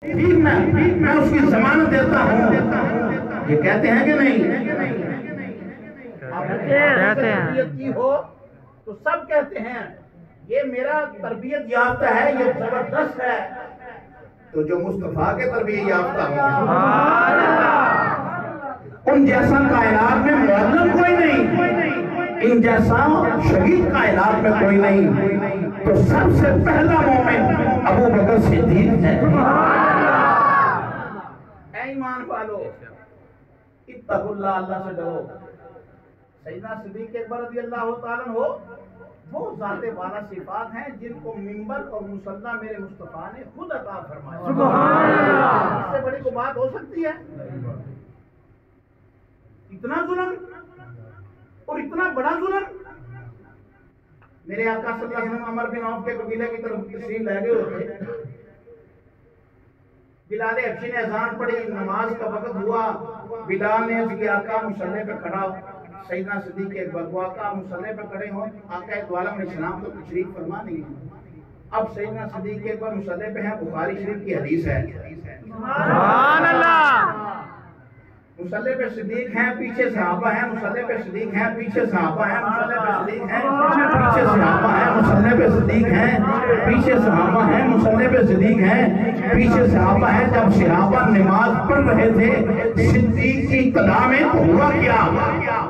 ठीक मैं उसकी जमानत देता हूँ, ये कहते हैं कि नहीं? कहते हैं की हो तो सब कहते हैं ये मेरा तरबियत याफ्ता है, ये जबरदस्त है। तो जो मुस्तफा के तरबियत याफ्ता हो, उन जैसा कायनात में मुअल्लिम कोई नहीं, इन जैसा शहीद कायनात में कोई नहीं। तो सबसे पहला मोमिन अबू बकर सिद्दीक है। ईमान वालो, इत्तकुल्लाह, अल्लाह से डरो। सैयदना सिद्दीक़ अकबर रज़ियल्लाहु ताला अन्हु वो ज़ाते वाला सिफात हैं जिनको मिंबर और मुसल्ला मेरे मुस्तफा ने खुद अता फरमाया। सुभान अल्लाह, इससे बड़ी कोई बात हो सकती है? इतना जुल्म और इतना बड़ा जुल्म। मेरे आका सल्लल्लाहु अलैहि वसल्लम अमर बिन औफ के कबीले की तरफ तशरीफ ले गए होते। बिलाल हबशी ने अजान पढ़ी, नमाज का वक्त हुआ। बिलाल ने उसके आका मुसल्ले पे खड़ा, सैयदना सिद्दीक़ अकबर को आका मुसल्ले पे खड़े हो, आका दो आलम अलैहिस्सलाम को तशरीफ फरमा नहीं है। अब सैयदना सिद्दीक़ अकबर मुसल्ले पे हैं, बुखारी शरीफ की हदीस है। सुभान अल्लाह। मुसल्ले पे सिद्दीक हैं, पीछे सहाबा हैं। मुसल्ले पे सिद्दीक हैं, पीछे सहाबा हैं। मुसल्ले पे सिद्दीक हैं, पीछे सहाबा हैं। मुसल्ले पे सिद्दीक हैं, पीछे सहाबा हैं। मुसल्ले पे सिद्दीक हैं, पीछे सहाबा हैं। जब सहाबा नमाज पढ़ रहे थे, सिद्दीक की कदा में तो हुआ क्या?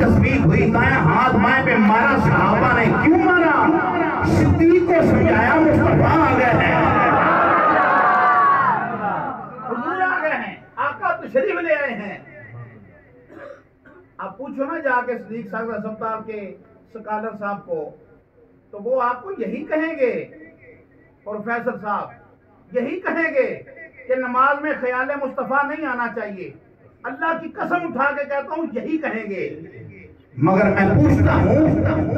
तस्बीह हुई, दाएं हाथ बाएं पे मारा। सहाबा ने क्यों मारा? सिद्दीक को समझाया मुस्तफा आ गए हैं, हुजूर आ गए हैं, आका तशरीफ ले आए हैं। आप पूछो ना जाके सिद्दीक साहब अस्पताल के स्कॉलर साहब को, तो वो आपको यही कहेंगे, प्रोफेसर साहब यही कहेंगे कि नमाज में ख्याल मुस्तफा नहीं आना चाहिए। अल्लाह की कसम उठा के कहता हूँ यही कहेंगे। मगर मैं पूछता हूँ,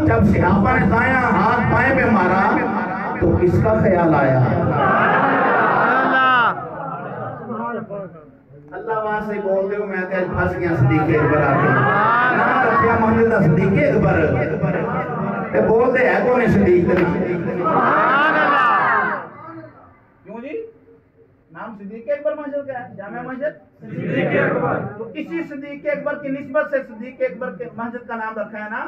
जब सहाबा ने दायां हाथ बाएं पे मारा तो किसका ख्याल आया? अल्लाह वहां से बोल दो, मैं तो फंस गया सिद्दीक़ अकबर आके ना रखिया मोहम्मद दा सिद्दीक़ अकबर ते बोलते है कौन है सिद्दीक़? सुभान अल्लाह। क्यों जी नाम सिद्दीक़ अकबर मस्जिद का है, जामिया मस्जिद सिद्दीक़ अकबर। तो इसी सिद्दीक़ अकबर की निस्बत से सिद्दीक़ अकबर के मस्जिद का नाम रखा है ना।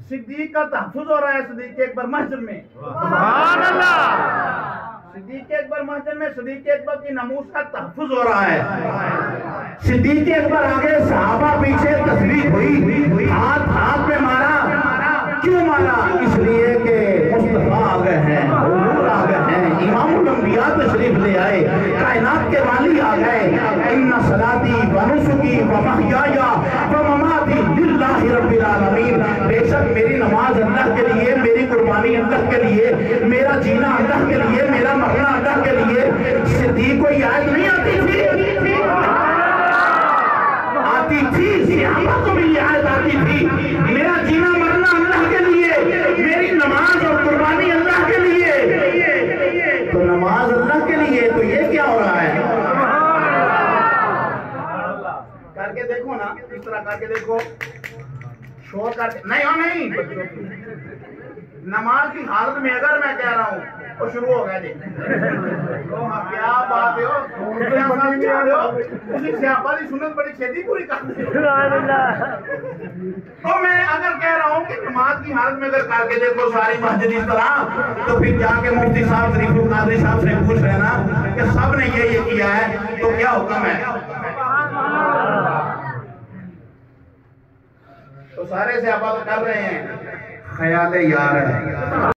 सिद्दीक का तहफ़्फ़ुज़ हो रहा है सिद्दीक़ अकबर मस्जिद में। सुभान अल्लाह। सिद्दीक़ अकबर मस्जिद में सिद्दीक़ अकबर की नमूस का तहफ़्फ़ुज़ हो रहा है। सिद्दीक़ अकबर आगे, सहाबा पीछे, तस्बीह हुई, हाथ हाथ पे मारा। क्यों मारा? इसलिए कि मुस्तफा आ गए हैं, हुजूर आ गए हैं, इमामुल अंबिया तशरीफ ले आए, कायनात के वाली आ गए। इन्ना सलाती व नुसुकी व महयाया व ममाती लिल्लाहि रब्बिल आलमीन। बेशक मेरी नमाज अल्लाह के लिए, मेरी कुर्बानी अल्लाह के लिए, मेरा जीना अल्लाह के लिए, मेरा मरना अल्लाह के लिए। सिद्दीक को याद नहीं आती थी? आती थी, सहाबा को भी याद आती थी। मेरा जीना मरना अल्लाह के लिए, मेरी नमाज और कुर्बानी अल्लाह के लिए। तो नमाज अल्लाह के लिए, तो ये क्या हो रहा है? करके देखो ना, इस तरह करके देखो, शोर करके नहीं हो नहीं। नमाज की हालत में अगर मैं कह रहा हूँ तो शुरू हो गया जी। तो हाँ क्या बात है, सुन्नत बड़ी छेती पूरी कर। तो मैं अगर कह रहा हूँ कि नमाज की हालत में अगर करके देखो सारी मस्जिद इस तरह, तो फिर जाके मुफ्ती साहब शरीफुल कादरी साहब से पूछ लेना कि सब ने ये किया है तो क्या हुक्म है? तो सारे से आप कर रहे हैं, ख्याल यार है।